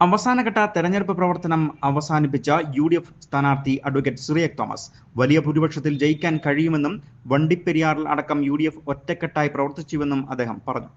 അവസാനഘട്ട തെരഞ്ഞെടുപ്പ് പ്രവർത്തനം അവസാനിപ്പിച്ച യു.ഡി.എഫ് സ്ഥാനാർത്ഥി അഡ്വക്കേറ്റ് സിറിയക് തോമസ് വലിയ ഭൂരിപക്ഷത്തിൽ ജയിക്കാൻ കഴിയുമെന്നും വണ്ടിപ്പെരിയാറിൽ അടക്കം യു.ഡി.എഫ് ഒറ്റക്കെട്ടായി പ്രവർത്തിച്ചുവെന്നും അദ്ദേഹം പറഞ്ഞു.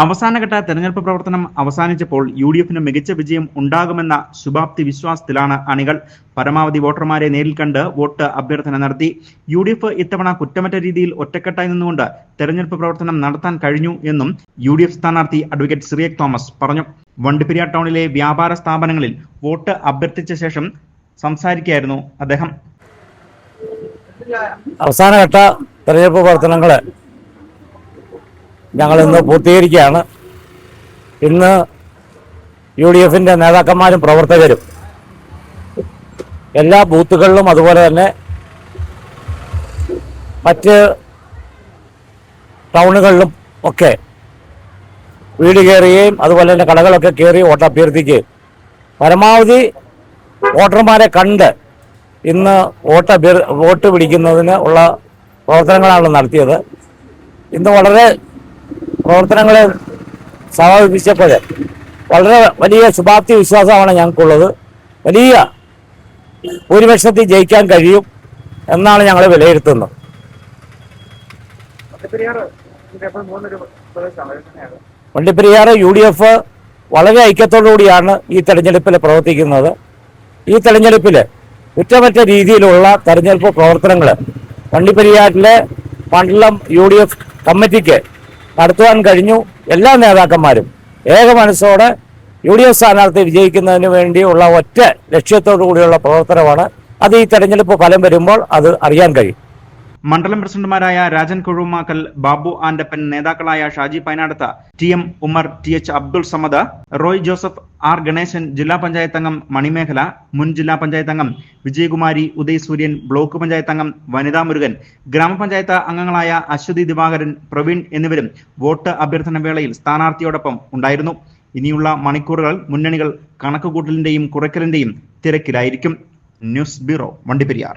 അവസാനഘട്ട തെരഞ്ഞെടുപ്പ് പ്രവർത്തനം അവസാനിച്ചപ്പോൾ യു.ഡി.എഫിന് മികച്ച വിജയം ഉണ്ടാകുമെന്ന ശുഭാപ്തി വിശ്വാസത്തിലാണ് അണികൾ. പരമാവധി വോട്ടർമാരെ നേരിൽ കണ്ട് വോട്ട് അഭ്യർത്ഥന നടത്തി. യു.ഡി.എഫ് ഇത്തവണ കുറ്റമറ്റ രീതിയിൽ ഒറ്റക്കെട്ടായി നിന്നുകൊണ്ട് തെരഞ്ഞെടുപ്പ് പ്രവർത്തനം നടത്താൻ കഴിഞ്ഞു എന്നും യു.ഡി.എഫ് സ്ഥാനാർത്ഥി അഡ്വക്കേറ്റ് സിറിയക് തോമസ് പറഞ്ഞു. വണ്ടിപ്പെരിയാർ ടൗണിലെ വ്യാപാര സ്ഥാപനങ്ങളിൽ വോട്ട് അഭ്യർത്ഥിച്ച ശേഷം സംസാരിക്കുകയായിരുന്നു അദ്ദേഹം. അവസാനഘട്ട തെരഞ്ഞെടുപ്പ് പ്രവർത്തനങ്ങള് ഞങ്ങൾ ഇന്ന് പൂർത്തീകരിക്കുകയാണ്. ഇന്ന് യു.ഡി.എഫിൻ്റെ നേതാക്കന്മാരും പ്രവർത്തകരും എല്ലാ ബൂത്തുകളിലും അതുപോലെ തന്നെ മറ്റ് ടൗണുകളിലും ഒക്കെ വീട് കയറുകയും അതുപോലെ തന്നെ കടകളൊക്കെ കയറി വോട്ട് അഭ്യർത്ഥിക്കുകയും പരമാവധി വോട്ടർമാരെ കണ്ട് ഇന്ന് വോട്ട് പിടിക്കുന്നതിന് ഉള്ള പ്രവർത്തനങ്ങളാണ് നടത്തിയത്. ഇന്ന് വളരെ പ്രവർത്തനങ്ങളെ സമാപിപ്പിച്ചപ്പോൾ വളരെ വലിയ ശുഭാപ്തി വിശ്വാസമാണ് ഞങ്ങൾക്കുള്ളത്. വലിയ ഭൂരിപക്ഷത്തിൽ ജയിക്കാൻ കഴിയും എന്നാണ് ഞങ്ങൾ വിലയിരുത്തുന്നത്. വണ്ടിപ്പെരിയാർ യു.ഡി.എഫ് വളരെ ഐക്യത്തോടുകൂടിയാണ് ഈ തെരഞ്ഞെടുപ്പിൽ പ്രവർത്തിക്കുന്നത്. ഈ തെരഞ്ഞെടുപ്പിൽ കുറ്റമറ്റ രീതിയിലുള്ള തെരഞ്ഞെടുപ്പ് പ്രവർത്തനങ്ങൾ വണ്ടിപ്പെരിയാറിലെ മണ്ഡലം യു.ഡി.എഫ് കമ്മിറ്റിക്ക് നടത്തുവാൻ കഴിഞ്ഞു. എല്ലാ നേതാക്കന്മാരും ഏക മനസ്സോടെ യു.ഡി.എഫ് സ്ഥാനാർത്ഥി വിജയിക്കുന്നതിന് വേണ്ടിയുള്ള ഒറ്റ ലക്ഷ്യത്തോടു കൂടിയുള്ള പ്രവർത്തനമാണ്. അത് ഈ തെരഞ്ഞെടുപ്പ് ഫലം വരുമ്പോൾ അത് അറിയാൻ കഴിയും. മണ്ഡലം പ്രസിഡന്റുമാരായ രാജൻ കുഴുമാക്കൽ, ബാബു ആൻഡപ്പൻ, നേതാക്കളായ Shaji Painadath, T M. Umar, T H. Abdul Samad, Roy Joseph, R. Ganesan, ജില്ലാ പഞ്ചായത്ത് അംഗം മണിമേഖല, മുൻ ജില്ലാ പഞ്ചായത്ത് അംഗം വിജയകുമാരി, ഉദയ് സൂര്യൻ, ബ്ലോക്ക് പഞ്ചായത്ത് അംഗം വനിതാ മുരുകൻ, ഗ്രാമപഞ്ചായത്ത് അംഗങ്ങളായ അശ്വതി ദിവാകരൻ, പ്രവീൺ എന്നിവരും വോട്ട് അഭ്യർത്ഥന വേളയിൽ സ്ഥാനാർത്ഥിയോടൊപ്പം ഉണ്ടായിരുന്നു. ഇനിയുള്ള മണിക്കൂറുകൾ മുന്നണികൾ കണക്കുകൂട്ടലിന്റെയും കുറയ്ക്കലിന്റെയും തിരക്കിലായിരിക്കും. News bureau, Vandiperiyar.